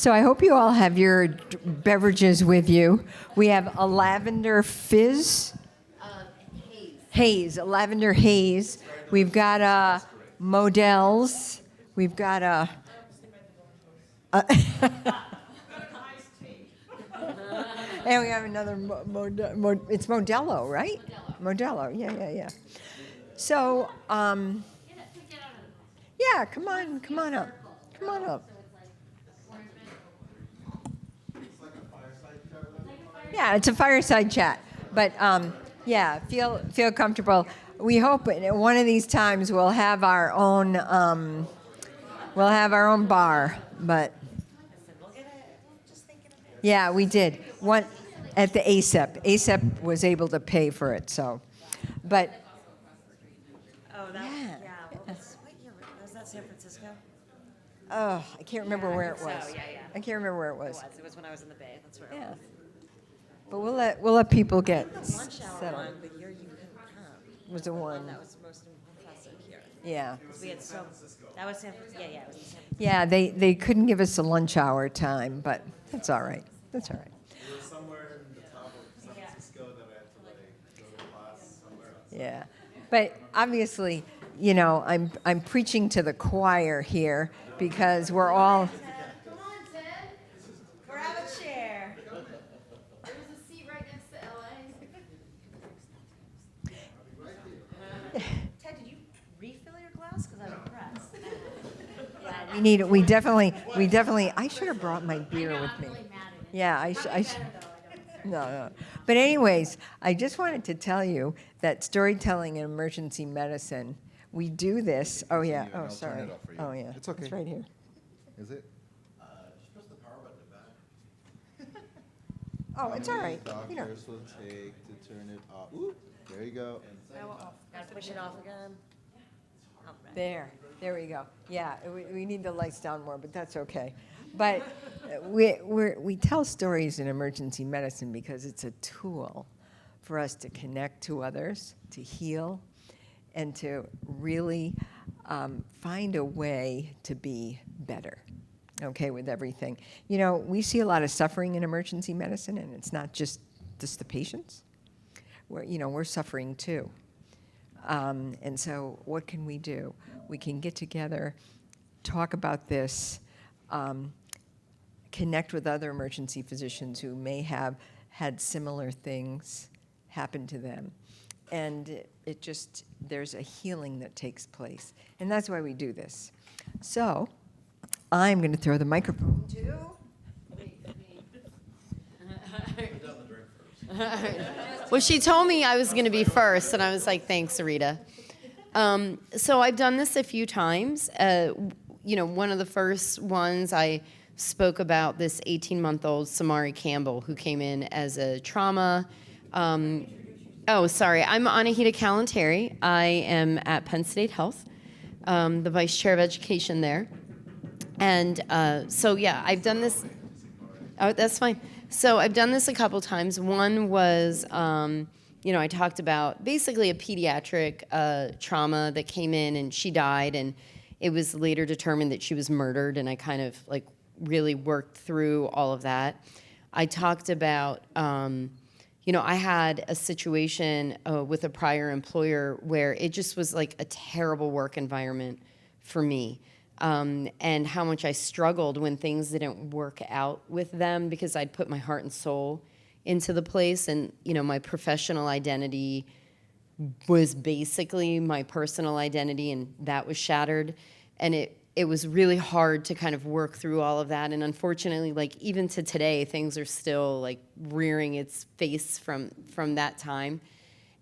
So I hope you all have your beverages with you. We have a lavender fizz. Haze, a lavender haze. We've got Models. We've got and we have another, it's Modelo, right? Modelo, yeah. So, yeah, come on up. Come on up. Yeah, it's a fireside chat. But, yeah, feel comfortable. We hope one of these times we'll have our own bar, but yeah, we did. One at the ASEP. ASEP was able to pay for it, so. But what year was that? San Francisco? oh, I can't remember where it was. So, yeah. I can't remember where it was. It was when I was in the Bay. That's where it Yeah. was. But we'll let people get The lunch hour settled. one, the year you couldn't come. Was the one. That was most impressive here. Yeah. We had that was San Francisco. Yeah, it was in San Francisco. Yeah, they couldn't give us a lunch hour time, but that's all right. That's all right. We were somewhere in the top of San Francisco that I had to go to class somewhere else. Yeah. But obviously, you know, I'm preaching to the choir here because we're all Come on, Ted. Grab a chair. There's a seat right next to LA. Ted, did you refill your glass? Because I'm impressed. we need we definitely I should have brought my beer with me. Yeah, I no. But anyways, I just wanted to tell you that storytelling in emergency medicine, we do this. Oh yeah. and Oh I'll turn sorry. it off for you. Oh yeah. It's okay. It's right here. Is it? Just press the power button back. Oh, it's all right. You know. Doctors will take to turn it off. Ooh, there you go. Gotta push it off again. Oh, There we go. Yeah, we need the lights down more, but that's okay. But we tell stories in emergency medicine because it's a tool for us to connect to others, to heal, and to really find a way to be better, okay, with everything. You know, we see a lot of suffering in emergency medicine, and it's not just the patients. We're suffering too. And so what can we do? We can get together, talk about this, connect with other emergency physicians who may have had similar things happen to them. And there's a healing that takes place. And that's why we do this. So I'm going to throw the microphone to... Well, she told me I was going to be first, and I was like, thanks, Rita. So I've done this a few times. One of the first ones I spoke about this 18-month-old Samari Campbell who came in as a trauma. I'm Anahita Kalantari. I am at Penn State Health, the vice chair of education there. And I've done this. Oh, that's fine. So I've done this a couple times. One was, I talked about basically a pediatric trauma that came in and she died, and it was later determined that she was murdered, and I kind of really worked through all of that. I talked about, I had a situation with a prior employer where it just was like a terrible work environment for me. And how much I struggled when things didn't work out with them because I'd put my heart and soul into the place, and my professional identity was basically my personal identity, and that was shattered, and it was really hard to kind of work through all of that. And unfortunately, even to today, things are still rearing its face from that time.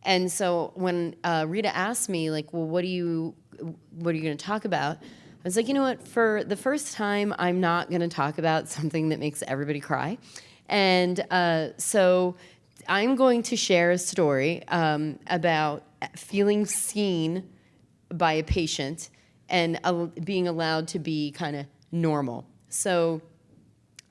And so when Rita asked me well, what are you going to talk about? I was like, you know what, for the first time, I'm not going to talk about something that makes everybody cry. And so I'm going to share a story about feeling seen by a patient and being allowed to be kind of normal. So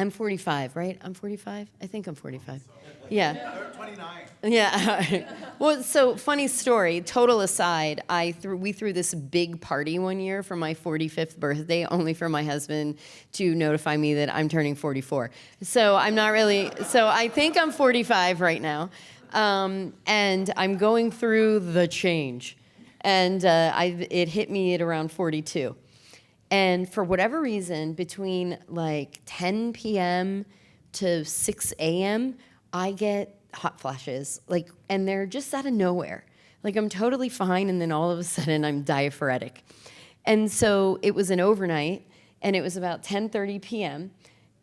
I'm 45, right? I'm 45? I think I'm 45. Yeah. 29. Yeah. Well, so funny story. Total aside, we threw this big party one year for my 45th birthday, only for my husband to notify me that I'm turning 44. So I'm not really. So I think I'm 45 right now, and I'm going through the change, and it hit me at around 42. And for whatever reason, between like 10 p.m. to 6 a.m., I get hot flashes, and they're just out of nowhere. Like I'm totally fine, and then all of a sudden I'm diaphoretic. And so it was an overnight, and it was about 10:30 p.m.,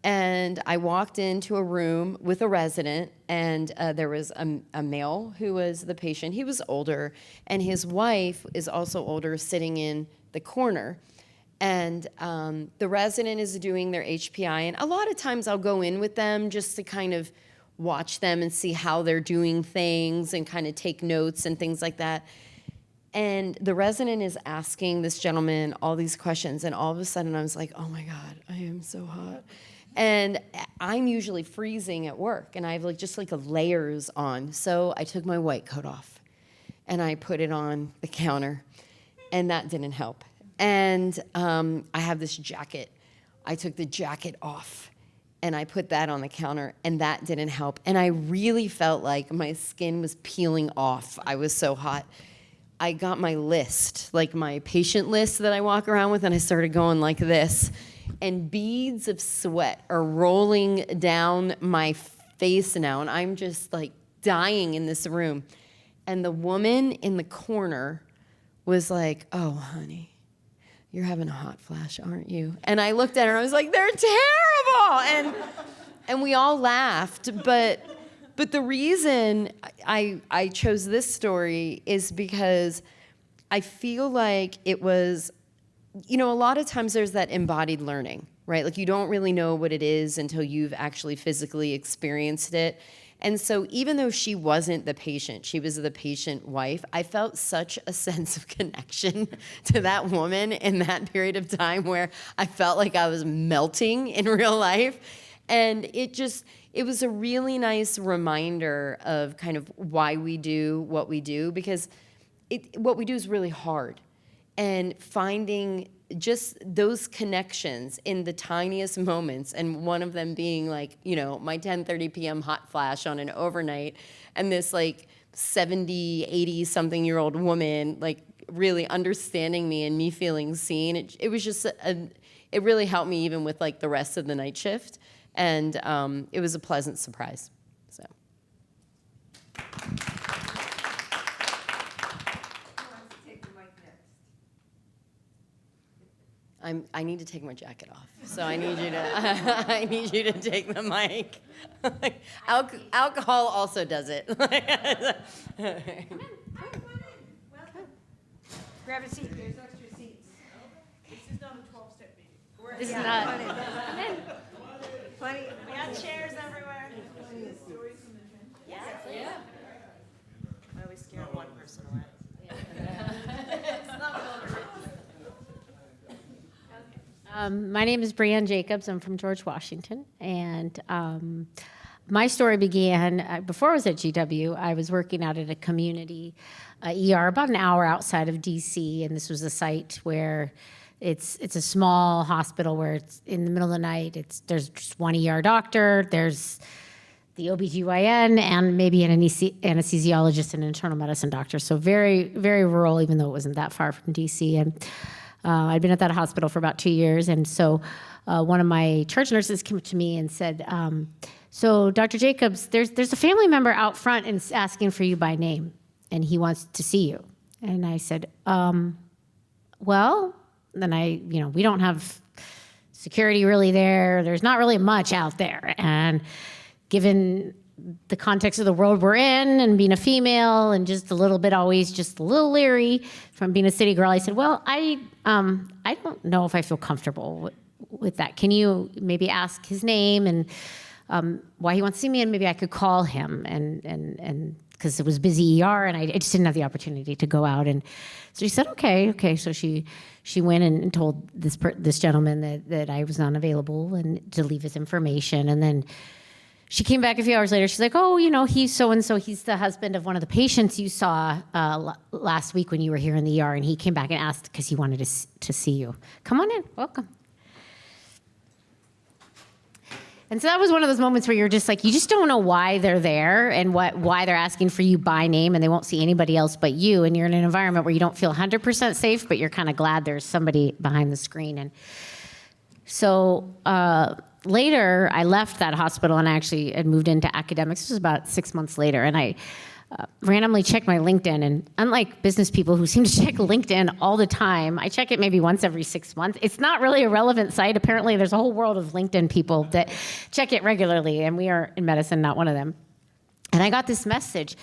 and I walked into a room with a resident, and there was a male who was the patient. He was older, and his wife is also older, sitting in the corner. And the resident is doing their HPI, and a lot of times I'll go in with them just to kind of watch them and see how they're doing things and kind of take notes and things like that. And the resident is asking this gentleman all these questions, and all of a sudden I was like, oh my God, I am so hot. And I'm usually freezing at work, and I have just layers on. So I took my white coat off, and I put it on the counter, and that didn't help. And I have this jacket. I took the jacket off, and I put that on the counter, and that didn't help. And I really felt like my skin was peeling off. I was so hot. I got my list, my patient list that I walk around with, and I started going like this. And beads of sweat are rolling down my face now, and I'm just dying in this room. And the woman in the corner was like, oh, honey, you're having a hot flash, aren't you? And I looked at her and I was like, they're terrible. And we all laughed. But the reason I chose this story is because I feel like it was, a lot of times there's that embodied learning, right? You don't really know what it is until you've actually physically experienced it. And so even though she wasn't the patient, she was the patient wife, I felt such a sense of connection to that woman in that period of time where I felt like I was melting in real life. And it was a really nice reminder of kind of why we do what we do, because what we do is really hard. And finding just those connections in the tiniest moments, and one of them being my 10:30 p.m. hot flash on an overnight, and this 70, 80-something-year-old woman really understanding me and me feeling seen. It was just it really helped me even with the rest of the night shift, and it was a pleasant surprise. So. I need to take my jacket off, so I need you to take the mic. Alcohol also does it. Grab a seat. There's extra seats. This is not a 12-step meeting. This is not. Plenty. We got chairs everywhere. Yeah. I always scare one person away. My name is Brianne Jacobs. I'm from George Washington. And my story began before I was at GW. I was working out at a community ER about an hour outside of DC. And this was a site where it's a small hospital where it's in the middle of the night. There's just one ER doctor. There's the OBGYN and maybe an anesthesiologist and an internal medicine doctor. So very, very rural, even though it wasn't that far from DC. And I'd been at that hospital for about 2 years, and so one of my charge nurses came up to me and said, so Dr. Jacobs, there's a family member out front and asking for you by name, and he wants to see you. And I said, well, then we don't have security really there. There's not really much out there. And given the context of the world we're in and being a female and just a little bit always just a little leery from being a city girl, I said, well, I don't know if I feel comfortable with that. Can you maybe ask his name and why he wants to see me, and maybe I could call him and because it was busy ER, and I just didn't have the opportunity to go out. And so she said, okay. So she went and told this gentleman that I was not available and to leave his information. And then she came back a few hours later. She's like, oh, he's so-and-so. He's the husband of one of the patients you saw last week when you were here in the ER. And he came back and asked because he wanted to see you. Come on in. Welcome. And so that was one of those moments where you're just like, you just don't know why they're there and why they're asking for you by name, and they won't see anybody else but you. And you're in an environment where you don't feel 100% safe, but you're kind of glad there's somebody behind the screen. And so later, I left that hospital and I actually had moved into academics. This was about 6 months later. And I randomly checked my LinkedIn. And unlike business people who seem to check LinkedIn all the time, I check it maybe once every 6 months. It's not really a relevant site. Apparently, there's a whole world of LinkedIn people that check it regularly. And we are in medicine, not one of them. And I got this message.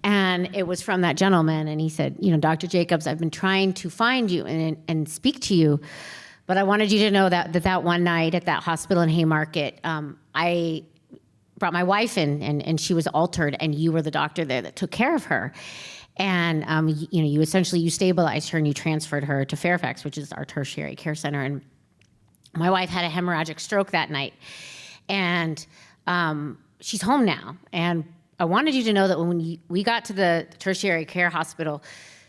And it was from that gentleman. And he said, Dr. Jacobs, I've been trying to find you and speak to you. But I wanted you to know that one night at that hospital in Haymarket, I brought my wife in, and she was altered, and you were the doctor there that took care of her. And you stabilized her and you transferred her to Fairfax, which is our tertiary care center. And my wife had a hemorrhagic stroke that night, and she's home now. And I wanted you to know that when we got to the tertiary care hospital,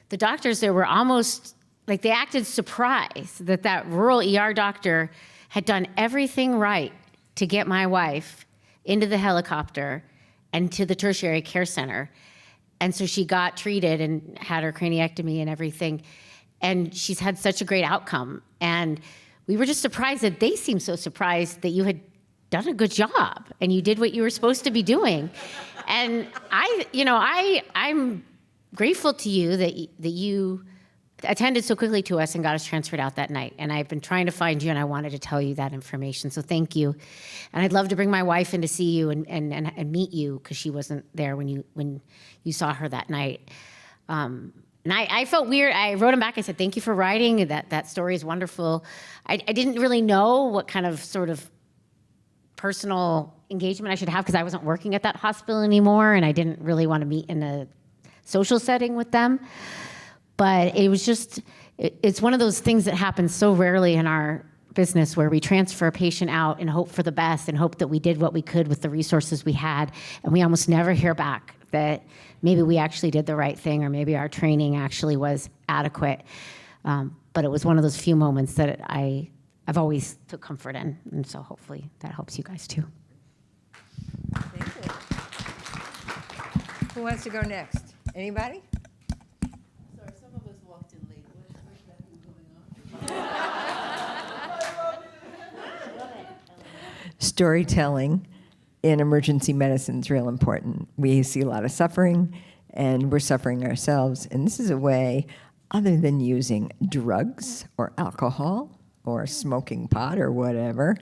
the doctors there were almost like they acted surprised that rural ER doctor had done everything right to get my wife into the helicopter and to the tertiary care center. And so she got treated and had her craniectomy and everything. And she's had such a great outcome. And we were just surprised that they seemed so surprised that you had done a good job and you did what you were supposed to be doing. And I'm grateful to you that you attended so quickly to us and got us transferred out that night. And I've been trying to find you, and I wanted to tell you that information. So thank you. And I'd love to bring my wife in to see you and meet you, because she wasn't there when you saw her that night. And I felt weird. I wrote him back. I said, thank you for writing. That story is wonderful. I didn't really know what kind of sort of personal engagement I should have, because I wasn't working at that hospital anymore, and I didn't really want to meet in a social setting with them. But it was just, it's one of those things that happens so rarely in our business, where we transfer a patient out and hope for the best and hope that we did what we could with the resources we had. And we almost never hear back that maybe we actually did the right thing, or maybe our training actually was adequate. But it was one of those few moments that I've always took comfort in. And so hopefully that helps you guys too. Thank you. Who wants to go next? Anybody? Sorry, some of us walked in late. Where's that going on? Storytelling in emergency medicine is real important. We see a lot of suffering, and we're suffering ourselves. And this is a way, other than using drugs or alcohol or smoking pot or whatever,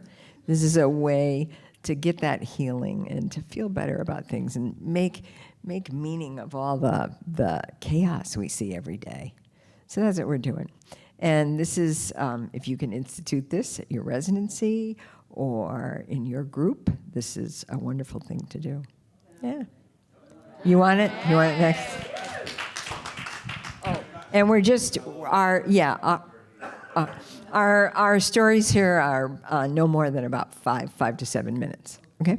this is a way to get that healing and to feel better about things and make meaning of all the chaos we see every day. So that's what we're doing. And this is, if you can institute this at your residency or in your group, this is a wonderful thing to do. Yeah. You want it? You want it next? Oh, and we're just, our stories here are no more than about 5 to 7 minutes. Okay?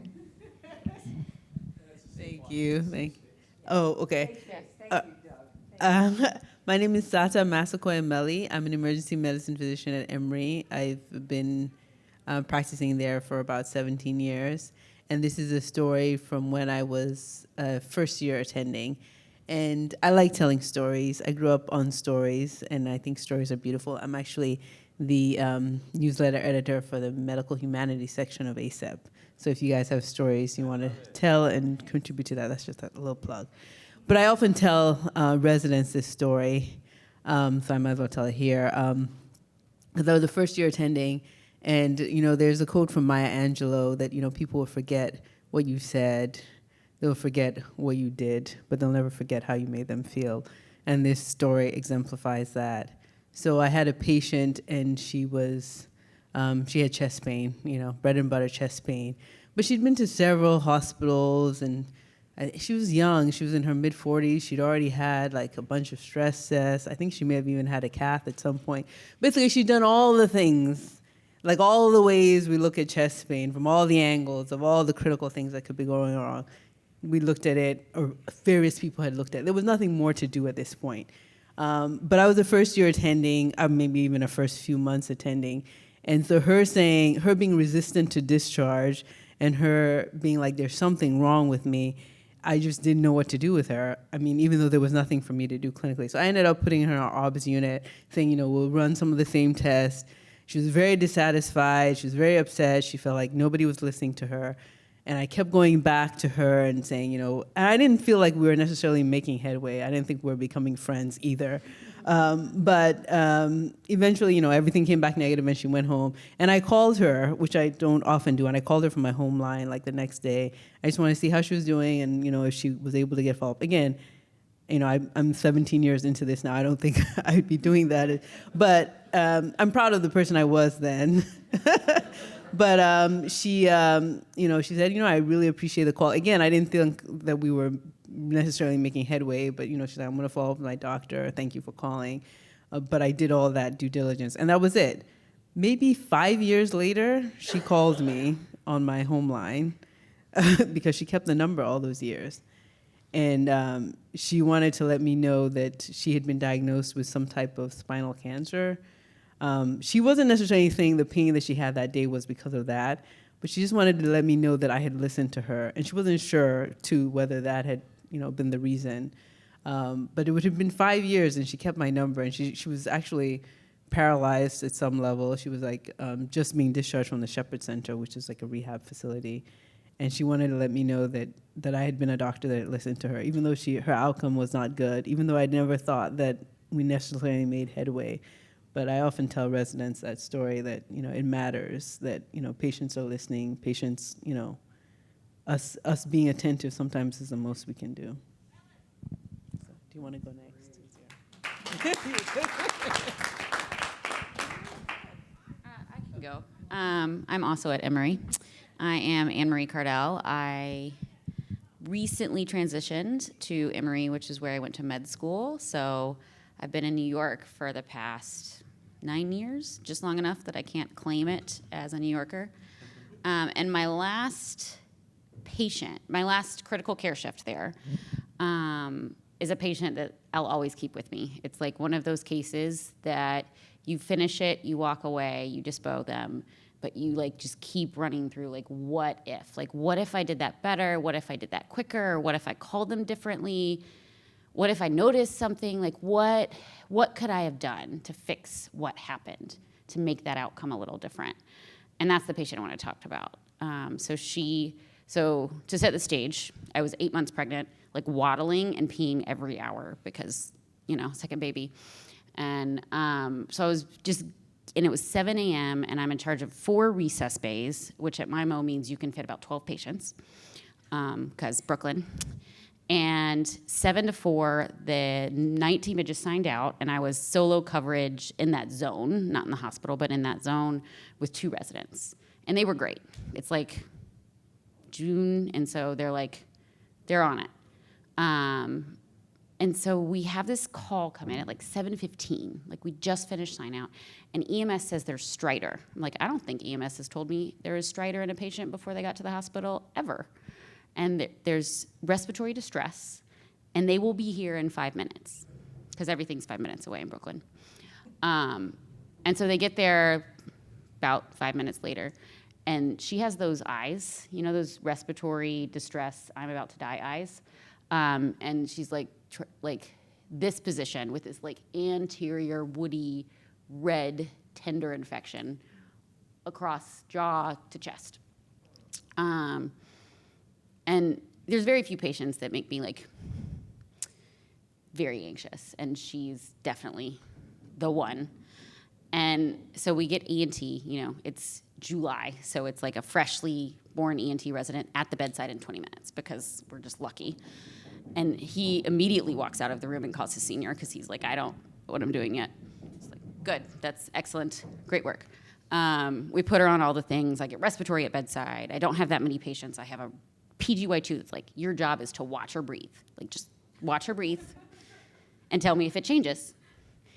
Thank you. Oh, okay. My name is Sata Masako-Emeli. I'm an emergency medicine physician at Emory. I've been practicing there for about 17 years. And this is a story from when I was first year attending. And I like telling stories. I grew up on stories, and I think stories are beautiful. I'm actually the newsletter editor for the medical humanities section of ACEP. So if you guys have stories you want to tell and contribute to that, that's just a little plug. But I often tell residents this story, so I might as well tell it here. Because I was the first year attending, and there's a quote from Maya Angelou that people will forget what you said, they'll forget what you did, but they'll never forget how you made them feel. And this story exemplifies that. So I had a patient, and she had chest pain, bread and butter chest pain. But she'd been to several hospitals and she was young. She was in her mid-40s. She'd already had like a bunch of stress tests. I think she may have even had a cath at some point. Basically, she'd done all the things, like all the ways we look at chest pain from all the angles of all the critical things that could be going wrong. We looked at it, or various people had looked at it. There was nothing more to do at this point. But I was the first year attending, maybe even the first few months attending. And so her being resistant to discharge and her being like, there's something wrong with me, I just didn't know what to do with her. I mean, even though there was nothing for me to do clinically. So I ended up putting her in our OBS unit, saying, we'll run some of the same tests. She was very dissatisfied. She was very upset. She felt like nobody was listening to her. And I kept going back to her and saying, and I didn't feel like we were necessarily making headway. I didn't think we were becoming friends either. But eventually, everything came back negative and she went home. And I called her, which I don't often do, and I called her from my home line like the next day. I just wanted to see how she was doing and, if she was able to get follow-up. Again, I'm 17 years into this now. I don't think I'd be doing that. But I'm proud of the person I was then. But she said, I really appreciate the call. Again, I didn't think that we were necessarily making headway, but, she said, I'm going to follow up with my doctor. Thank you for calling. But I did all that due diligence, and that was it. Maybe 5 years later, she called me on my home line because she kept the number all those years. And she wanted to let me know that she had been diagnosed with some type of spinal cancer. She wasn't necessarily saying the pain that she had that day was because of that, but she just wanted to let me know that I had listened to her. And she wasn't sure, too, whether that had been the reason. But it would have been 5 years, and she kept my number, and she was actually paralyzed at some level. She was just being discharged from the Shepherd Center, which is like a rehab facility. And she wanted to let me know that I had been a doctor that had listened to her, even though her outcome was not good, even though I'd never thought that we necessarily made headway. But I often tell residents that story that, it matters, that, patients are listening, patients, us being attentive sometimes is the most we can do. So, do you want to go next? I can go. I'm also at Emory. I am Anne-Marie Cardell. I recently transitioned to Emory, which is where I went to med school. So I've been in New York for the past 9 years, just long enough that I can't claim it as a New Yorker. And my last critical care shift there is a patient that I'll always keep with me. It's like one of those cases that you finish it, you walk away, you dispo them, but you just keep running through what if? What if I did that better? What if I did that quicker? What if I called them differently? What if I noticed something? What could I have done to fix what happened, to make that outcome a little different? And that's the patient I want to talk about. So to set the stage, I was 8 months pregnant, waddling and peeing every hour because, second baby. And so I was and it was 7 a.m. and I'm in charge of 4 recess bays, which at my Mo means you can fit about 12 patients, because Brooklyn. And 7 to 4, the night team had just signed out, and I was solo coverage in that zone, not in the hospital, but in that zone with 2 residents. And they were great. It's June, and so they're on it. And so we have this call come in at 7:15, we just finished sign out, and EMS says there's stridor. I'm I don't think EMS has told me there is stridor in a patient before they got to the hospital, ever. And there's respiratory distress, and they will be here in 5 minutes, because everything's 5 minutes away in Brooklyn. And so they get there about 5 minutes later, and she has those eyes, those respiratory distress, I'm about to die eyes. And she's this position with this anterior woody red tender infection across jaw to chest. And there's very few patients that make me very anxious, and she's definitely the one. And so we get ENT, it's July, so it's a freshly born ENT resident at the bedside in 20 minutes because we're just lucky. And he immediately walks out of the room and calls his senior because he's I don't know what I'm doing yet. It's good, that's excellent, great work. We put her on all the things. I get respiratory at bedside. I don't have that many patients. I have a PGY2 that's like, your job is to watch her breathe. Like, just watch her breathe and tell me if it changes.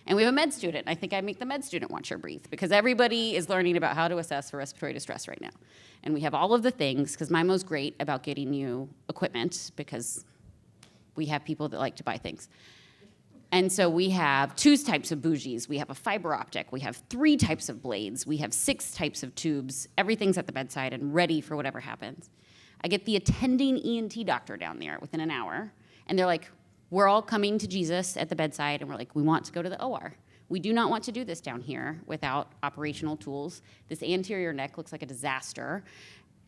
And we have a med student. I think I make the med student watch her breathe because everybody is learning about how to assess for respiratory distress right now. And we have all of the things, because MIMO's great about getting you equipment because we have people that like to buy things. And so we have 2 types of bougies. We have a fiber optic. We have 3 types of blades. We have 6 types of tubes. Everything's at the bedside and ready for whatever happens. I get the attending ENT doctor down there within an hour, and they're like, we're all coming to Jesus at the bedside, and we're like, we want to go to the OR. We do not want to do this down here without operational tools. This anterior neck looks like a disaster,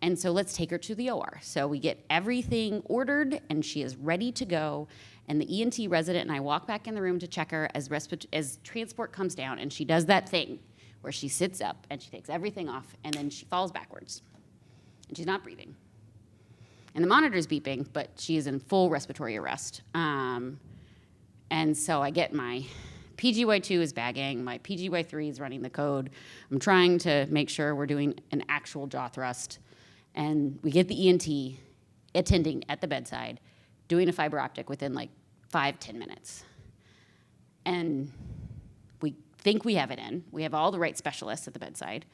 and so let's take her to the OR. So we get everything ordered, and she is ready to go. And the ENT resident and I walk back in the room to check her as transport comes down, and she does that thing where she sits up and she takes everything off, and then she falls backwards, and she's not breathing. And the monitor's beeping, but she is in full respiratory arrest. And so I get my PGY2 is bagging, my PGY3 is running the code. I'm trying to make sure we're doing an actual jaw thrust. And we get the ENT attending at the bedside, doing a fiber optic within like 5-10 minutes. And we think we have it in. We have all the right specialists at the bedside.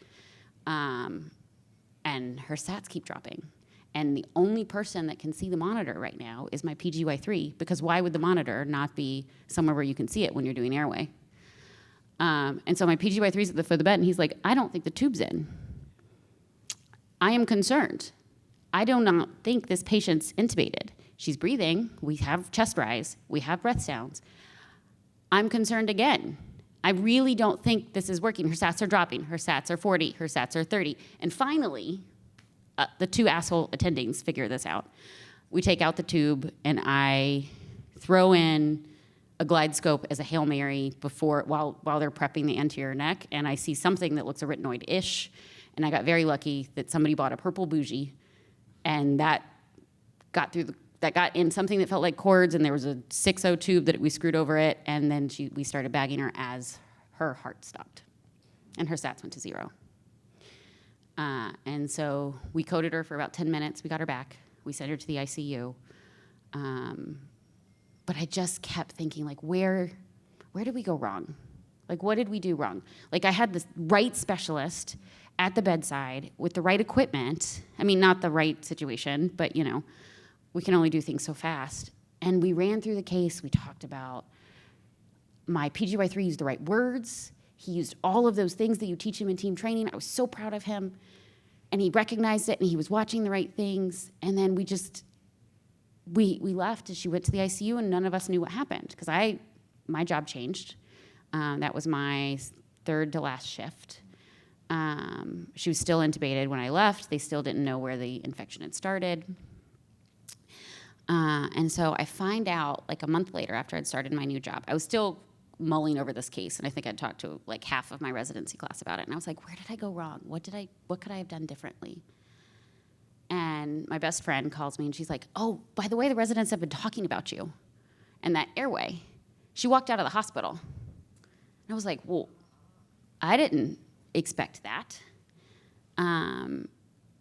And her sats keep dropping. And the only person that can see the monitor right now is my PGY3, because why would the monitor not be somewhere where you can see it when you're doing airway? And so my PGY3 is at the foot of the bed, and he's like, I don't think the tube's in. I am concerned. I do not think this patient's intubated. She's breathing. We have chest rise. We have breath sounds. I'm concerned again. I really don't think this is working. Her sats are dropping. Her sats are 40. Her sats are 30. And finally, the 2 asshole attendings figure this out. We take out the tube, and I throw in a glide scope as a Hail Mary while they're prepping the anterior neck, and I see something that looks arachnoid-ish, and I got very lucky that somebody bought a purple bougie, and that got in something that felt like cords, and there was a 6-0 tube that we screwed over it, and then we started bagging her as her heart stopped, and her sats went to 0. And so we coded her for about 10 minutes. We got her back. We sent her to the ICU. But I just kept thinking, like, where did we go wrong? Like, what did we do wrong? Like, I had the right specialist at the bedside with the right equipment. I mean, not the right situation, but, we can only do things so fast. And we ran through the case. We talked about my PGY3 used the right words. He used all of those things that you teach him in team training. I was so proud of him. And he recognized it, and he was watching the right things. And then we left, and she went to the ICU, and none of us knew what happened because my job changed. That was my 3rd to last shift. She was still intubated when I left. They still didn't know where the infection had started. And so I find out like a month later after I'd started my new job. I was still mulling over this case, and I think I'd talked to like half of my residency class about it, and I was like, where did I go wrong? What could I have done differently? And my best friend calls me, and she's like, oh, by the way, the residents have been talking about you and that airway. She walked out of the hospital. And I was like, well, I didn't expect that. And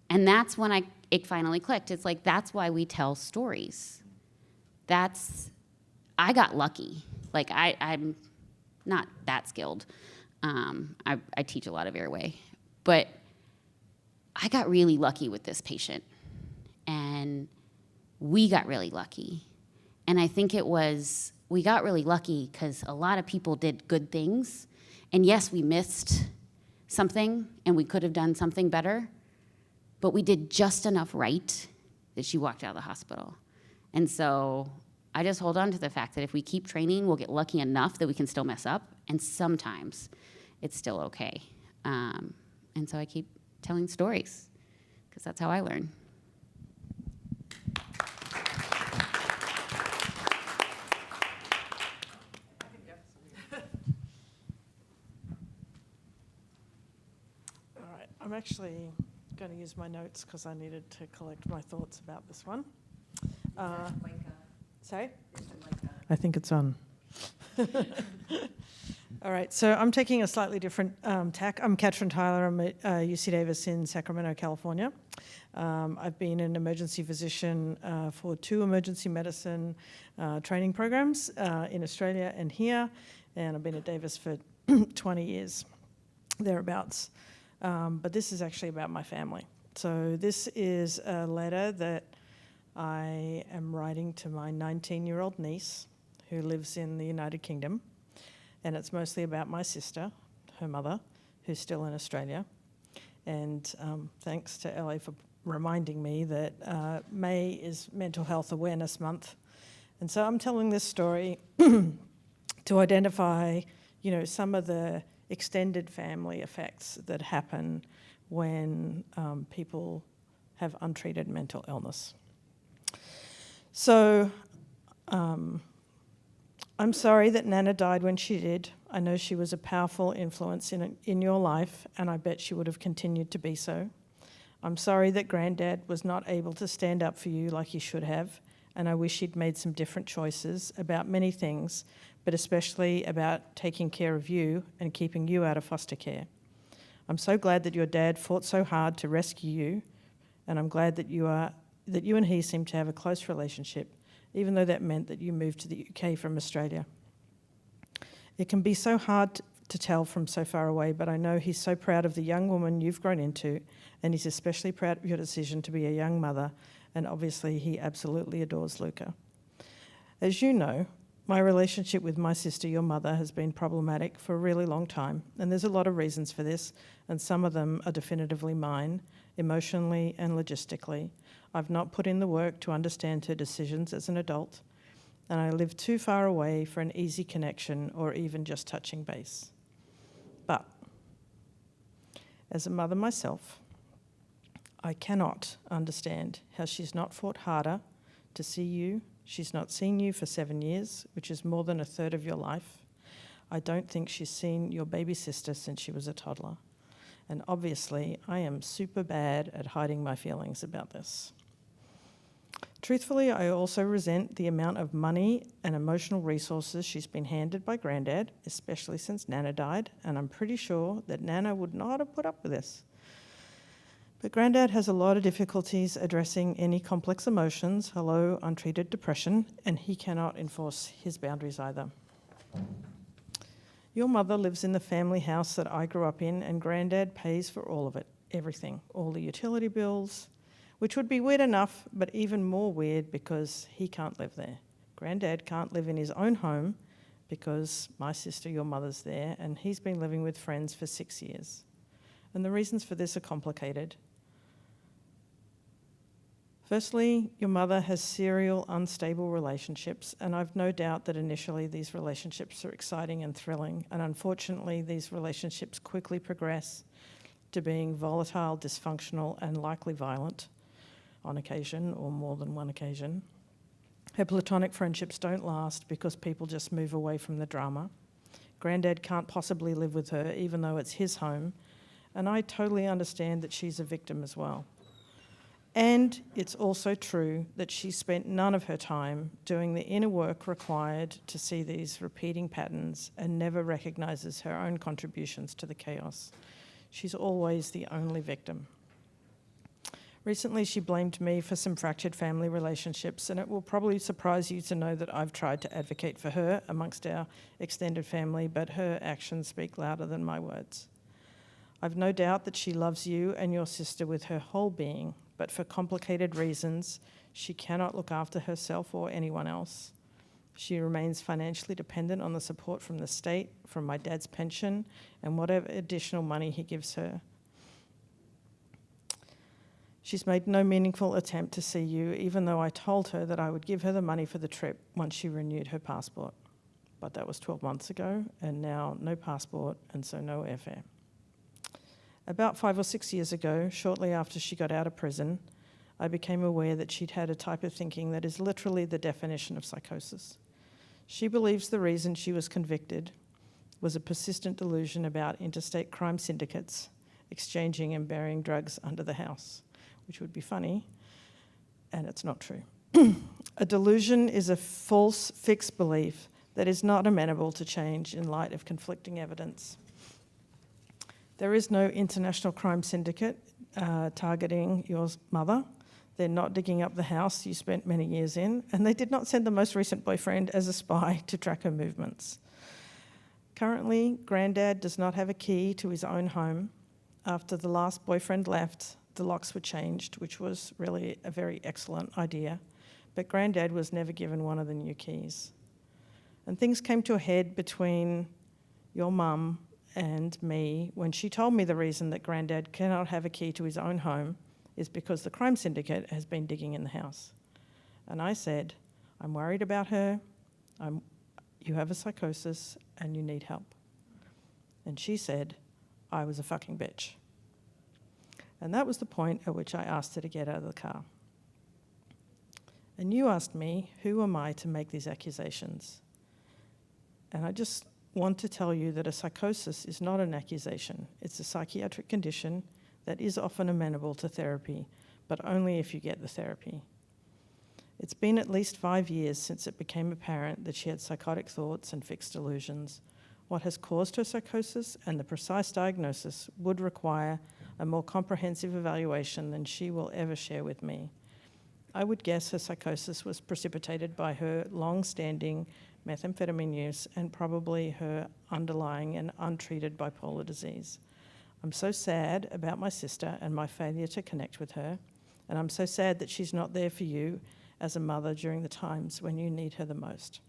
that's when it finally clicked. It's like, that's why we tell stories. I got lucky. Like, I'm not that skilled. I teach a lot of airway. But I got really lucky with this patient. And we got really lucky. And I think we got really lucky because a lot of people did good things. And yes, we missed something, and we could have done something better. But we did just enough right that she walked out of the hospital. And so I just hold on to the fact that if we keep training, we'll get lucky enough that we can still mess up, and sometimes it's still okay. And so I keep telling stories, because that's how I learn. All right, I'm actually going to use my notes because I needed to collect my thoughts about this one. Sorry? I think it's on. All right, so I'm taking a slightly different tack. I'm Katrin Tyler. I'm at UC Davis in Sacramento, California. I've been an emergency physician for 2 emergency medicine training programs in Australia and here, and I've been at Davis for 20 years, thereabouts. But this is actually about my family. So this is a letter that I am writing to my 19-year-old niece who lives in the United Kingdom. And it's mostly about my sister, her mother, who's still in Australia. And thanks to Ellie for reminding me that May is Mental Health Awareness Month. And so I'm telling this story to identify, some of the extended family effects that happen when people have untreated mental illness. So, I'm sorry that Nana died when she did. I know she was a powerful influence in your life, and I bet she would have continued to be so. I'm sorry that Granddad was not able to stand up for you like he should have, and I wish he'd made some different choices about many things, but especially about taking care of you and keeping you out of foster care. I'm so glad that your dad fought so hard to rescue you, and I'm glad that you and he seem to have a close relationship, even though that meant that you moved to the UK from Australia. It can be so hard to tell from so far away, but I know he's so proud of the young woman you've grown into, and he's especially proud of your decision to be a young mother, and obviously he absolutely adores Luca. As you know, my relationship with my sister, your mother, has been problematic for a really long time, and there's a lot of reasons for this, and some of them are definitively mine, emotionally and logistically. I've not put in the work to understand her decisions as an adult, and I live too far away for an easy connection or even just touching base. But as a mother myself, I cannot understand how she's not fought harder to see you. She's not seen you for 7 years, which is more than a third of your life. I don't think she's seen your baby sister since she was a toddler. And obviously, I am super bad at hiding my feelings about this. Truthfully, I also resent the amount of money and emotional resources she's been handed by Granddad, especially since Nana died, and I'm pretty sure that Nana would not have put up with this. But Granddad has a lot of difficulties addressing any complex emotions, hello, untreated depression, and he cannot enforce his boundaries either. Your mother lives in the family house that I grew up in, and Granddad pays for all of it, everything, all the utility bills, which would be weird enough, but even more weird because he can't live there. Granddad can't live in his own home because my sister, your mother's there, and he's been living with friends for 6 years. And the reasons for this are complicated. Firstly, your mother has serial unstable relationships, and I've no doubt that initially these relationships are exciting and thrilling, and unfortunately these relationships quickly progress to being volatile, dysfunctional, and likely violent on occasion, or more than one occasion. Her platonic friendships don't last because people just move away from the drama. Granddad can't possibly live with her, even though it's his home, and I totally understand that she's a victim as well. And it's also true that she spent none of her time doing the inner work required to see these repeating patterns and never recognizes her own contributions to the chaos. She's always the only victim. Recently, she blamed me for some fractured family relationships, and it will probably surprise you to know that I've tried to advocate for her amongst our extended family, but her actions speak louder than my words. I've no doubt that she loves you and your sister with her whole being, but for complicated reasons, she cannot look after herself or anyone else. She remains financially dependent on the support from the state, from my dad's pension, and whatever additional money he gives her. She's made no meaningful attempt to see you, even though I told her that I would give her the money for the trip once she renewed her passport. But that was 12 months ago, and now no passport, and so no airfare. About 5 or 6 years ago, shortly after she got out of prison, I became aware that she'd had a type of thinking that is literally the definition of psychosis. She believes the reason she was convicted was a persistent delusion about interstate crime syndicates exchanging and burying drugs under the house, which would be funny, and it's not true. A delusion is a false, fixed belief that is not amenable to change in light of conflicting evidence. There is no international crime syndicate targeting your mother. They're not digging up the house you spent many years in, and they did not send the most recent boyfriend as a spy to track her movements. Currently, Granddad does not have a key to his own home. After the last boyfriend left, the locks were changed, which was really a very excellent idea, but Granddad was never given one of the new keys. And things came to a head between your mum and me when she told me the reason that Granddad cannot have a key to his own home is because the crime syndicate has been digging in the house. And I said, I'm worried about her, you have a psychosis and you need help. And she said, I was a fucking bitch. And that was the point at which I asked her to get out of the car. And you asked me, who am I to make these accusations? And I just want to tell you that a psychosis is not an accusation. It's a psychiatric condition that is often amenable to therapy, but only if you get the therapy. It's been at least 5 years since it became apparent that she had psychotic thoughts and fixed delusions. What has caused her psychosis and the precise diagnosis would require a more comprehensive evaluation than she will ever share with me. I would guess her psychosis was precipitated by her long-standing methamphetamine use and probably her underlying and untreated bipolar disease. I'm so sad about my sister and my failure to connect with her, and I'm so sad that she's not there for you as a mother during the times when you need her the most.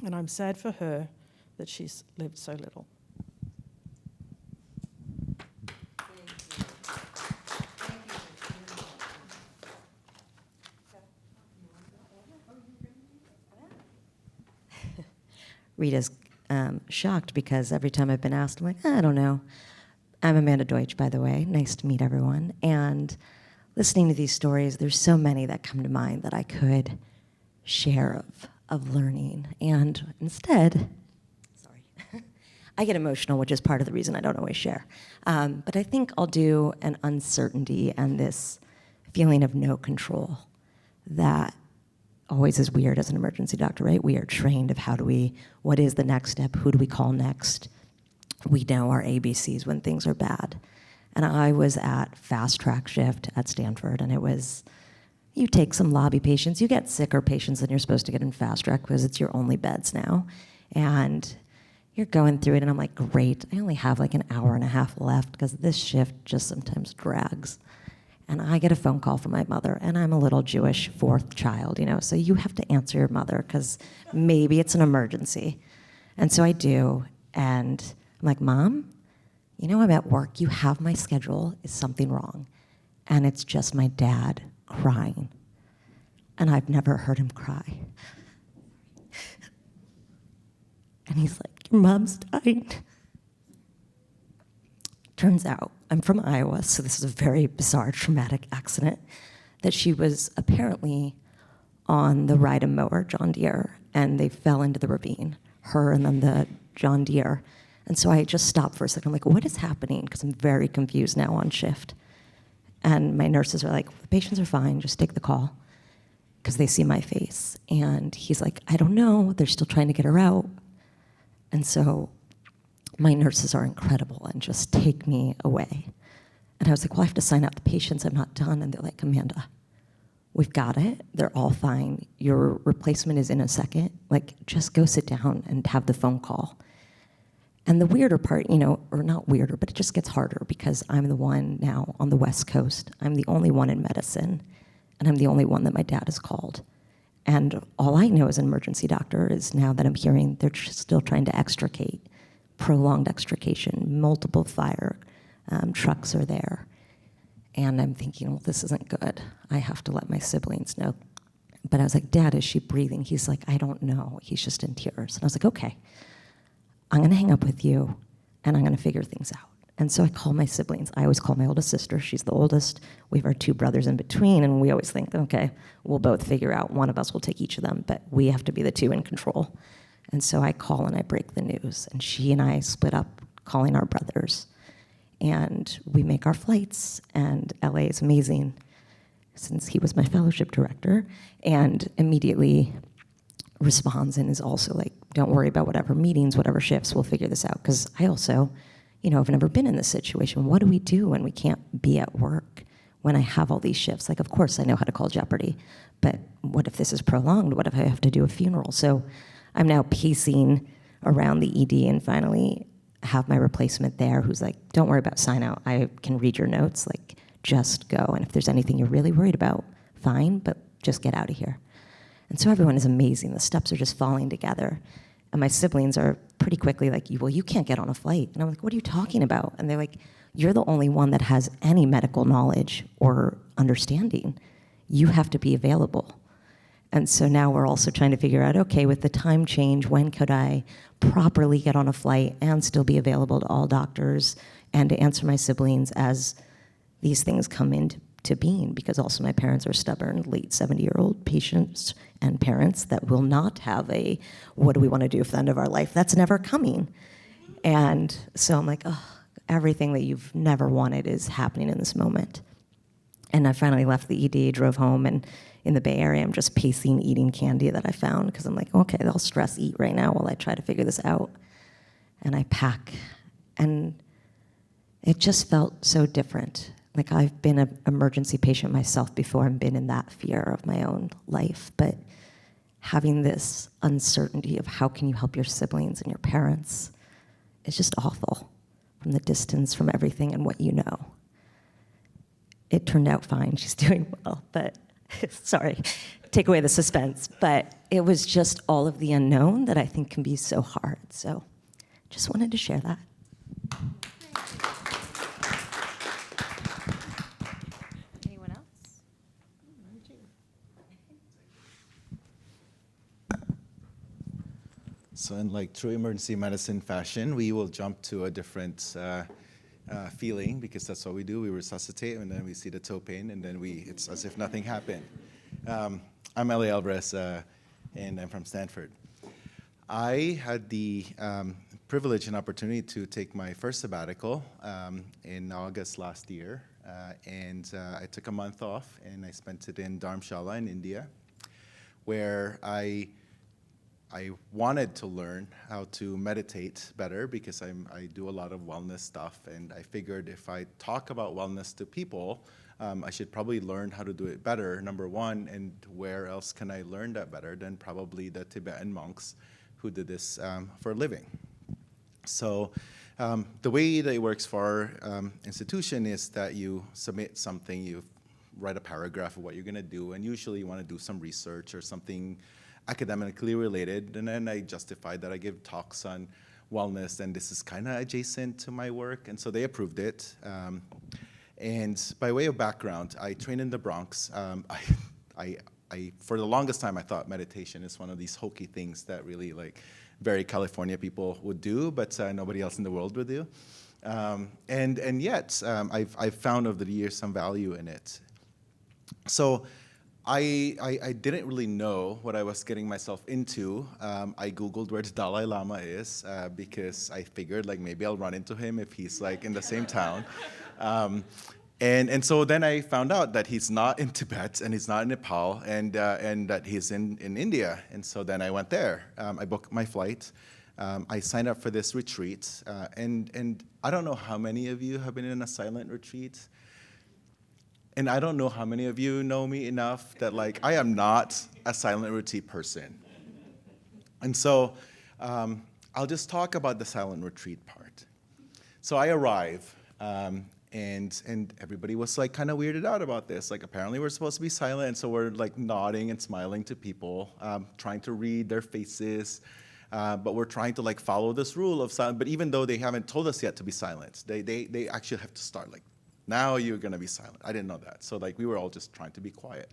And I'm sad for her that she's lived so little. Rita's shocked because every time I've been asked, I'm like, I don't know. I'm Amanda Deutsch, by the way. Nice to meet everyone. And listening to these stories, there's so many that come to mind that I could share of learning. And instead, sorry, I get emotional, which is part of the reason I don't always share. But I think I'll do an uncertainty and this feeling of no control that always is weird as an emergency doctor, right? We are trained of what is the next step? Who do we call next? We know our ABCs when things are bad. And I was at fast track shift at Stanford, and it was, you take some lobby patients, you get sicker patients than you're supposed to get in fast track because it's your only beds now. And you're going through it, and I'm like, great, I only have like an hour and a half left because this shift just sometimes drags. And I get a phone call from my mother, and I'm a little Jewish fourth child, so you have to answer your mother because maybe it's an emergency. And so I do, and I'm like, Mom, I'm at work, you have my schedule, is something wrong? And it's just my dad crying. And I've never heard him cry. And he's like, your mom's dying. Turns out, I'm from Iowa, so this is a very bizarre, traumatic accident, that she was apparently on the ride-and mower, John Deere, and they fell into the ravine, her and then the John Deere. And so I just stopped for a second. I'm like, what is happening? Because I'm very confused now on shift. And my nurses are like, the patients are fine, just take the call, because they see my face. And he's like, I don't know, they're still trying to get her out. And so my nurses are incredible and just take me away. And I was like, well, I have to sign out the patients, I'm not done. And they're like, Amanda, we've got it, they're all fine. Your replacement is in a second. Like, just go sit down and have the phone call. And the weirder part, or not weirder, but it just gets harder because I'm the one now on the West Coast. I'm the only one in medicine, and I'm the only one that my dad has called. And all I know as an emergency doctor is now that I'm hearing they're still trying to extricate, prolonged extrication, multiple fire trucks are there. And I'm thinking, well, this isn't good. I have to let my siblings know. But I was like, Dad, is she breathing? He's like, I don't know. He's just in tears. And I was like, okay, I'm going to hang up with you, and I'm going to figure things out. And so I call my siblings. I always call my oldest sister. She's the oldest. We have our two brothers in between, and we always think, okay, we'll both figure out. One of us will take each of them, but we have to be the two in control. And so I call and I break the news, and she and I split up calling our brothers. And we make our flights, and LA is amazing since he was my fellowship director. And immediately responds and is also like, don't worry about whatever meetings, whatever shifts, we'll figure this out. Because I also, have never been in this situation. What do we do when we can't be at work, when I have all these shifts? Like, of course, I know how to call Jeopardy, but what if this is prolonged? What if I have to do a funeral? So I'm now pacing around the ED and finally have my replacement there who's like, don't worry about sign out. I can read your notes, like, just go. And if there's anything you're really worried about, fine, but just get out of here. And so everyone is amazing. The steps are just falling together. And my siblings are pretty quickly like, well, you can't get on a flight. And I'm like, what are you talking about? And they're like, you're the only one that has any medical knowledge or understanding. You have to be available. And so now we're also trying to figure out, okay, with the time change, when could I properly get on a flight and still be available to all doctors and to answer my siblings as these things come into being? Because also my parents are stubborn, late 70-year-old patients and parents that will not have a, what do we want to do for the end of our life? That's never coming. And so I'm like, oh, everything that you've never wanted is happening in this moment. And I finally left the ED, drove home, and in the Bay Area, I'm just pacing, eating candy that I found, because I'm like, okay, I'll stress eat right now while I try to figure this out. And I pack, and it just felt so different. Like, I've been an emergency patient myself before and been in that fear of my own life, but having this uncertainty of how can you help your siblings and your parents is just awful, from the distance, from everything and what you know. It turned out fine, she's doing well, but sorry, take away the suspense, but it was just all of the unknown that I think can be so hard. So just wanted to share that. Anyone else? So in like true emergency medicine fashion, we will jump to a different feeling, because that's what we do. We resuscitate, and then we see the toe pain, and then it's as if nothing happened. I'm Eli Alvarez, and I'm from Stanford. I had the privilege and opportunity to take my first sabbatical in August last year, and I took a month off, and I spent it in Dharamshala in India, where I wanted to learn how to meditate better, because I do a lot of wellness stuff, and I figured if I talk about wellness to people, I should probably learn how to do it better, number one, and where else can I learn that better than probably the Tibetan monks who did this for a living. So the way that it works for our institution is that you submit something, you write a paragraph of what you're gonna do, and usually you wanna do some research or something academically related, and then I justified that I give talks on wellness, and this is kind of adjacent to my work, and so they approved it. And by way of background, I train in the Bronx. I for the longest time, I thought meditation is one of these hokey things that really like very California people would do, but nobody else in the world would do. And yet, I've found over the years some value in it. So I didn't really know what I was getting myself into. I Googled where the Dalai Lama is because I figured like maybe I'll run into him if he's like in the same town. And so then I found out that he's not in Tibet and he's not in Nepal and that he's in India. And so then I went there. I booked my flight. I signed up for this retreat. And I don't know how many of you have been in a silent retreat. And I don't know how many of you know me enough that like I am not a silent retreat person. And so I'll just talk about the silent retreat part. So I arrive, and everybody was like kind of weirded out about this. Like apparently we're supposed to be silent, and so we're like nodding and smiling to people, trying to read their faces, but we're trying to like follow this rule of silence. But even though they haven't told us yet to be silent, they actually have to start like, now you're gonna be silent. I didn't know that. So like we were all just trying to be quiet.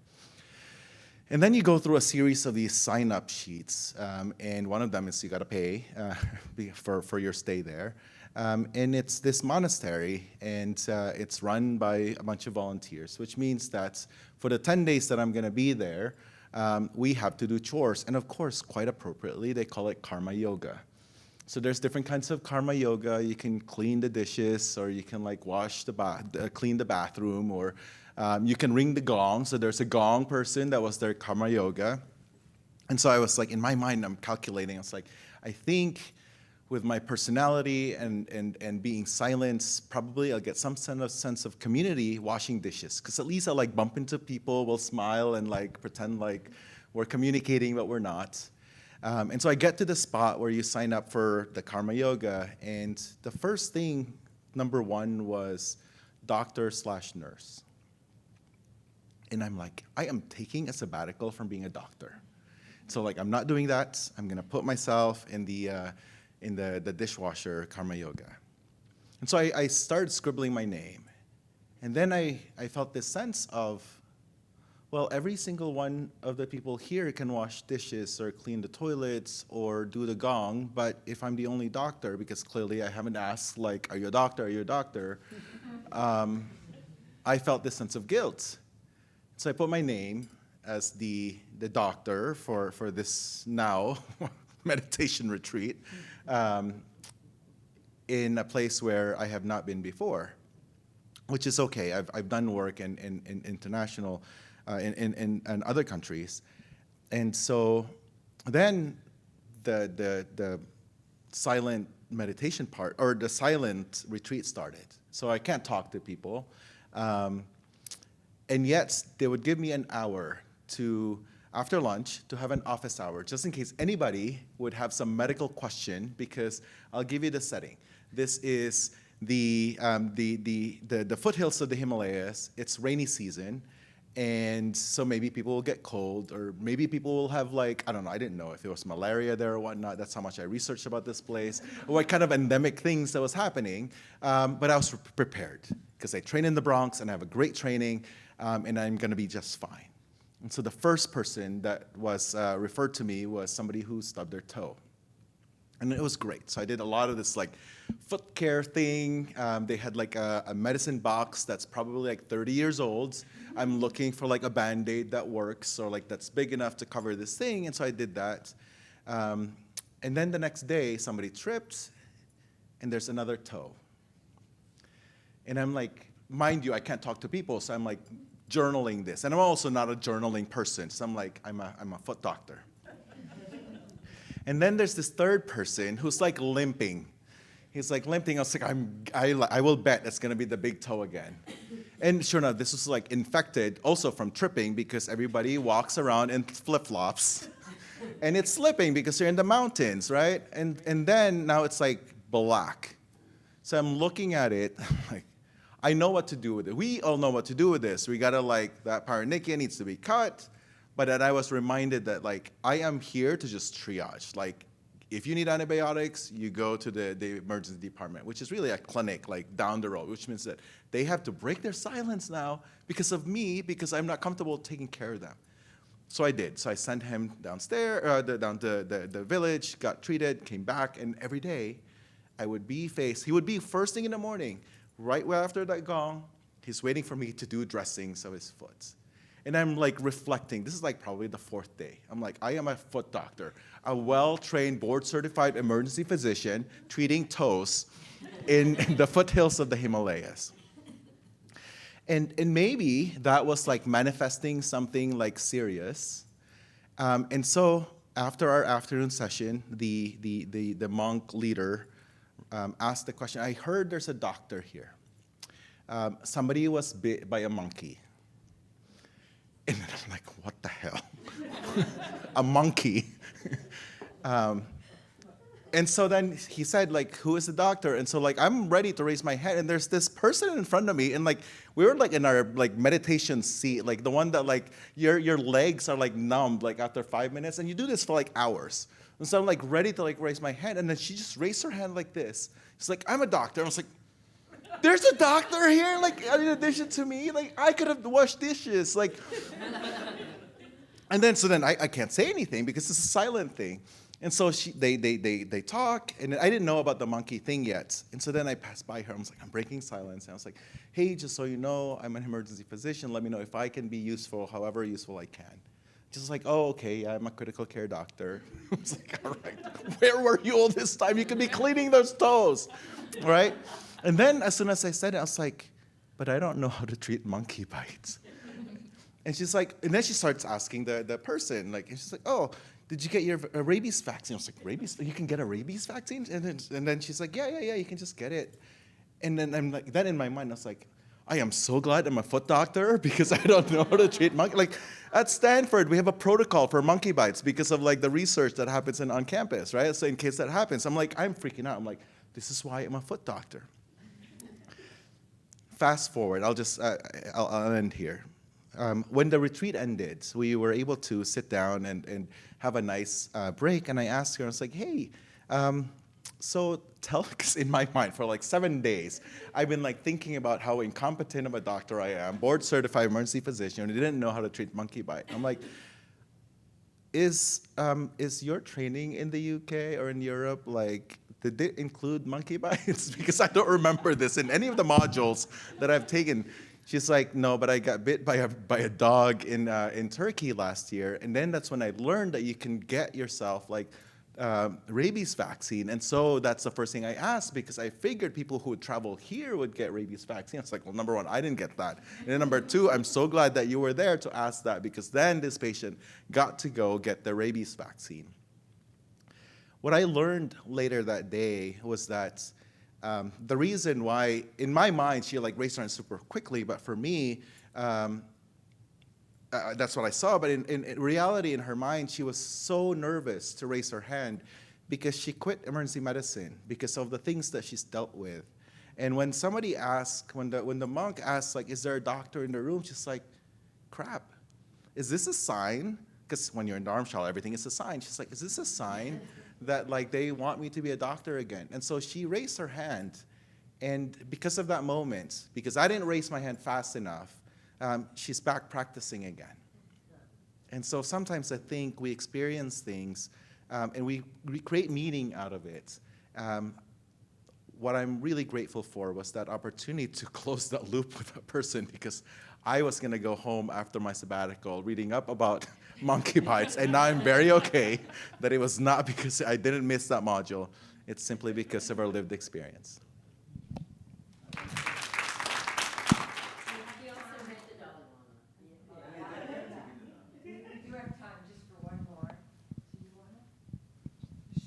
And then you go through a series of these sign-up sheets, and one of them is you gotta pay for your stay there. And it's this monastery, and it's run by a bunch of volunteers, which means that for the 10 days that I'm gonna be there, we have to do chores. And of course, quite appropriately, they call it karma yoga. So there's different kinds of karma yoga. You can clean the dishes, or you can like wash clean the bathroom, or you can ring the gong. So there's a gong person that was their karma yoga. And so I was like, in my mind, I'm calculating. I was like, I think with my personality and being silent, probably I'll get some sense of community washing dishes. Because at least I'll like bump into people, we'll smile and like pretend like we're communicating, but we're not. And so I get to the spot where you sign up for the karma yoga. And the first thing, number one, was doctor/nurse. And I'm like, I am taking a sabbatical from being a doctor. So like, I'm not doing that. I'm gonna put myself in the dishwasher karma yoga. And so I started scribbling my name. And then I felt this sense of, well, every single one of the people here can wash dishes or clean the toilets or do the gong, but if I'm the only doctor, because clearly I haven't asked, like, are you a doctor, are you a doctor? I felt this sense of guilt. So I put my name as the doctor for this now meditation retreat in a place where I have not been before, which is okay. I've done work in international, in other countries. And so then the silent meditation part, or the silent retreat started. So I can't talk to people. And yet they would give me an hour after lunch, to have an office hour, just in case anybody would have some medical question, because I'll give you the setting. This is the foothills of the Himalayas. It's rainy season, and so maybe people will get cold, or maybe people will have, like, I don't know, I didn't know if it was malaria there or whatnot. That's how much I researched about this place, what kind of endemic things that was happening. But I was prepared, because I train in the Bronx, and I have a great training, and I'm gonna be just fine. And so the first person that was referred to me was somebody who stubbed their toe. And it was great. So I did a lot of this like foot care thing. They had like a medicine box that's probably like 30 years old. I'm looking for like a Band-Aid that works, or like that's big enough to cover this thing. And so I did that. And then the next day, somebody tripped, and there's another toe. And I'm like, mind you, I can't talk to people, so I'm like, journaling this. And I'm also not a journaling person, so I'm like, I'm a foot doctor. And then there's this third person who's like limping. He's like limping. I was like, I will bet that's gonna be the big toe again. And sure enough, this was like infected also from tripping, because everybody walks around in flip-flops. And it's slipping because you're in the mountains, right? And then now it's like black. So I'm looking at it, I'm like, I know what to do with it. We all know what to do with this. We gotta, like, that paronychia needs to be cut. But then I was reminded that, like, I am here to just triage. Like, if you need antibiotics, you go to the emergency department, which is really a clinic, like, down the road, which means that they have to break their silence now because of me, because I'm not comfortable taking care of them. So I did. So I sent him downstairs, down to the village, got treated, came back, and every day he would be first thing in the morning, right after that gong, he's waiting for me to do dressings of his foot. And I'm like reflecting, this is like probably the fourth day. I'm like, I am a foot doctor, a well-trained, board-certified emergency physician treating toes in the foothills of the Himalayas. And maybe that was like manifesting something like serious. And so after our afternoon session, the monk leader asked the question, I heard there's a doctor here. Somebody was bit by a monkey. And then I'm like, what the hell? A monkey. And so then he said, like, who is the doctor? And so, like, I'm ready to raise my hand, and there's this person in front of me, and, like, we were, like, in our, like, meditation seat, like, the one that, like, your legs are, like, numb, like, after 5 minutes, and you do this for, like, hours. And so I'm, like, ready to, like, raise my hand, and then she just raised her hand like this. She's like, I'm a doctor. And I was like, there's a doctor here, like, in addition to me? Like, I could have washed dishes, like. And then, so then I can't say anything because it's a silent thing. And so they talk, and I didn't know about the monkey thing yet. And so then I passed by her. I was like, I'm breaking silence. And I was like, hey, just so you know, I'm an emergency physician. Let me know if I can be useful, however useful I can. Just like, oh, okay, yeah, I'm a critical care doctor. I was like, all right, where were you all this time? You could be cleaning those toes, right? And then as soon as I said it, I was like, but I don't know how to treat monkey bites. And she's like, and then she starts asking the person, like, and she's like, oh, did you get your rabies vaccine? I was like, rabies? You can get a rabies vaccine? And then she's like, yeah, you can just get it. And then I'm like, then in my mind, I was like, I am so glad I'm a foot doctor because I don't know how to treat monkey. Like at Stanford, we have a protocol for monkey bites because of like the research that happens on campus, right? So in case that happens, I'm like, I'm freaking out. I'm like, this is why I'm a foot doctor. Fast forward, I'll end here. When the retreat ended, we were able to sit down and have a nice break. And I asked her, I was like, hey, so because in my mind for like 7 days, I've been like thinking about how incompetent of a doctor I am, board certified emergency physician, and I didn't know how to treat monkey bite. I'm like, is your training in the UK or in Europe, like, did it include monkey bites? Because I don't remember this in any of the modules that I've taken. She's like, no, but I got bit by a dog in Turkey last year, and then that's when I learned that you can get yourself like rabies vaccine. And so that's the first thing I asked, because I figured people who would travel here would get rabies vaccine. It's like, well, number one, I didn't get that. And then number two, I'm so glad that you were there to ask that, because then this patient got to go get the rabies vaccine. What I learned later that day was that the reason why, in my mind, she like raised her hand super quickly, but for me, that's what I saw, but in reality, in her mind, she was so nervous to raise her hand because she quit emergency medicine because of the things that she's dealt with. And when somebody asked, when the monk asked, like, is there a doctor in the room? She's like, crap, is this a sign? Because when you're in Dharamshala, everything is a sign. She's like, is this a sign that like they want me to be a doctor again? And so she raised her hand, and because of that moment, because I didn't raise my hand fast enough, she's back practicing again. And so sometimes I think we experience things and we create meaning out of it. What I'm really grateful for was that opportunity to close that loop with a person, because I was going to go home after my sabbatical reading up about monkey bites, and now I'm very okay that it was not because I didn't miss that module. It's simply because of our lived experience.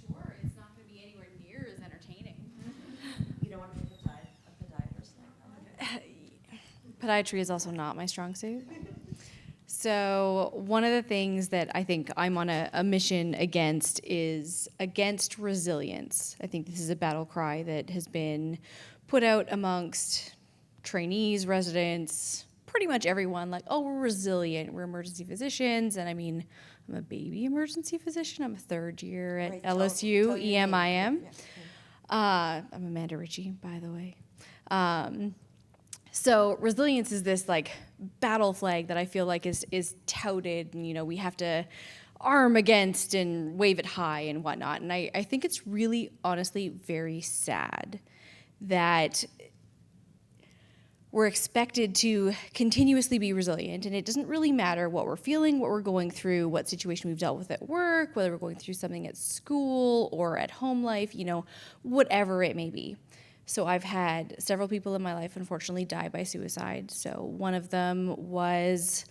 Sure, it's not going to be anywhere near as entertaining. You don't want to be a podiatrist? Podiatry is also not my strong suit. So one of the things that I think I'm on a mission against is against resilience. I think this is a battle cry that has been put out amongst trainees, residents, pretty much everyone, like, oh, we're resilient, we're emergency physicians. And I mean, I'm a baby emergency physician. I'm a third year at LSU, tell your name. EMIM. Yeah. I'm Amanda Ritchie, by the way. So resilience is this like battle flag that I feel like is touted, and we have to arm against and wave it high and whatnot. And I think it's really, honestly, very sad that we're expected to continuously be resilient, and it doesn't really matter what we're feeling, what we're going through, what situation we've dealt with at work, whether we're going through something at school or at home life, whatever it may be. So I've had several people in my life, unfortunately, die by suicide. So one of them was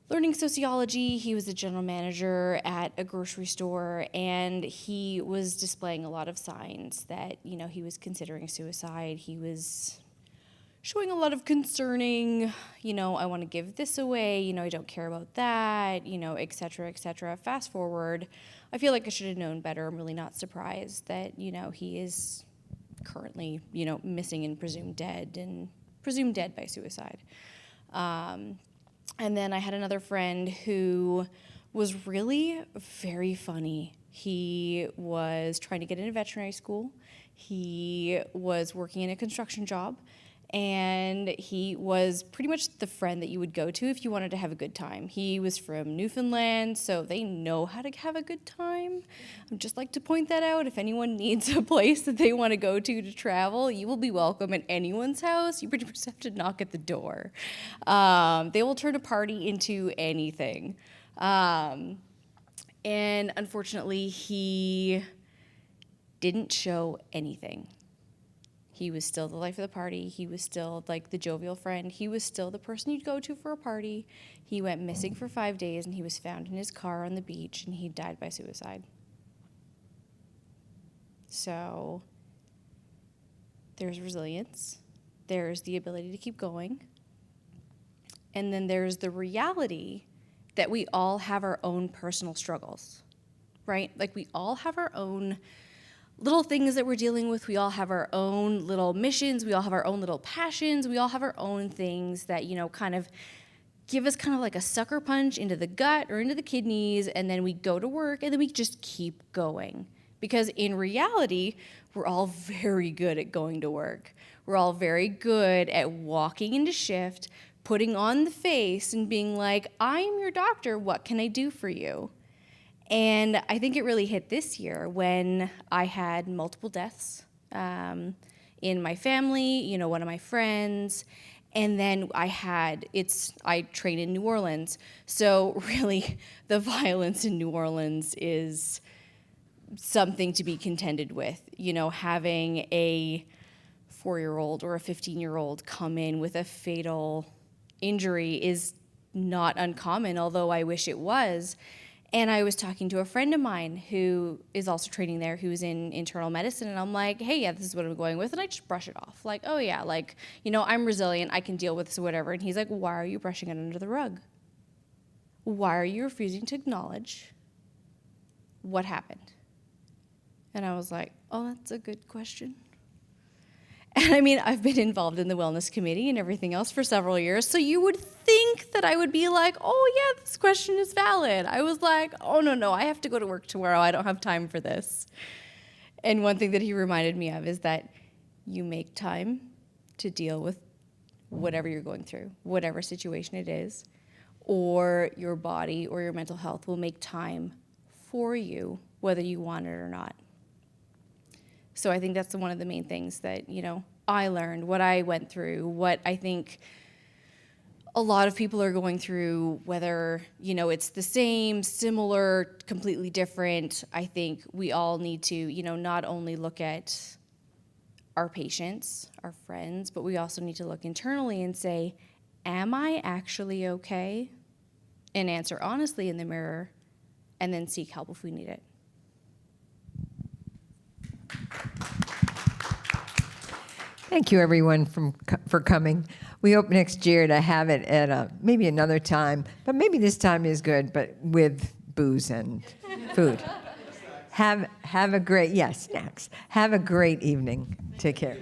learning sociology. He was a general manager at a grocery store, and he was displaying a lot of signs that, he was considering suicide. He was showing a lot of concerning, I want to give this away, I don't care about that, et cetera, et cetera. Fast forward, I feel like I should have known better. I'm really not surprised that, he is currently, missing and presumed dead by suicide. And then I had another friend who was really very funny. He was trying to get into veterinary school. He was working in a construction job, and he was pretty much the friend that you would go to if you wanted to have a good time. He was from Newfoundland, so they know how to have a good time. I'd just like to point that out. If anyone needs a place that they want to go to travel, you will be welcome at anyone's house. You pretty much have to knock at the door. They will turn a party into anything. And unfortunately, he didn't show anything. He was still the life of the party. He was still like the jovial friend. He was still the person you'd go to for a party. He went missing for 5 days, and he was found in his car on the beach, and he died by suicide. So there's resilience. There's the ability to keep going. And then there's the reality that we all have our own personal struggles, right? Like we all have our own little things that we're dealing with. We all have our own little missions. We all have our own little passions. We all have our own things that, you know, kind of give us kind of like a sucker punch into the gut or into the kidneys, and then we go to work, and then we just keep going. Because in reality, we're all very good at going to work. We're all very good at walking into shift, putting on the face, and being like, I'm your doctor, what can I do for you? And I think it really hit this year when I had multiple deaths in my family, you know, one of my friends, and then I train in New Orleans. So really, the violence in New Orleans is something to be contended with. You know, having a 4-year-old or a 15-year-old come in with a fatal injury is not uncommon, although I wish it was. And I was talking to a friend of mine who is also training there, who's in internal medicine, and I'm like, hey, yeah, this is what I'm going with, and I just brush it off. Like, oh yeah, like, you know, I'm resilient, I can deal with this or whatever. And he's like, why are you brushing it under the rug? Why are you refusing to acknowledge what happened? And I was like, oh, that's a good question. And I mean, I've been involved in the wellness committee and everything else for several years, so you would think that I would be like, oh yeah, this question is valid. I was like, oh no, I have to go to work tomorrow. I don't have time for this. And one thing that he reminded me of is that you make time to deal with whatever you're going through, whatever situation it is, or your body or your mental health will make time for you, whether you want it or not. So I think that's one of the main things that, you know, I learned, what I went through, what I think a lot of people are going through, whether, you know, it's the same, similar, completely different. I think we all need to, you know, not only look at our patients, our friends, but we also need to look internally and say, am I actually okay? And answer honestly in the mirror, and then seek help if we need it. Thank you, everyone, for coming. We hope next year to have it at maybe another time, but maybe this time is good, but with booze and food. Have a great, snacks. Have a great evening. Take care.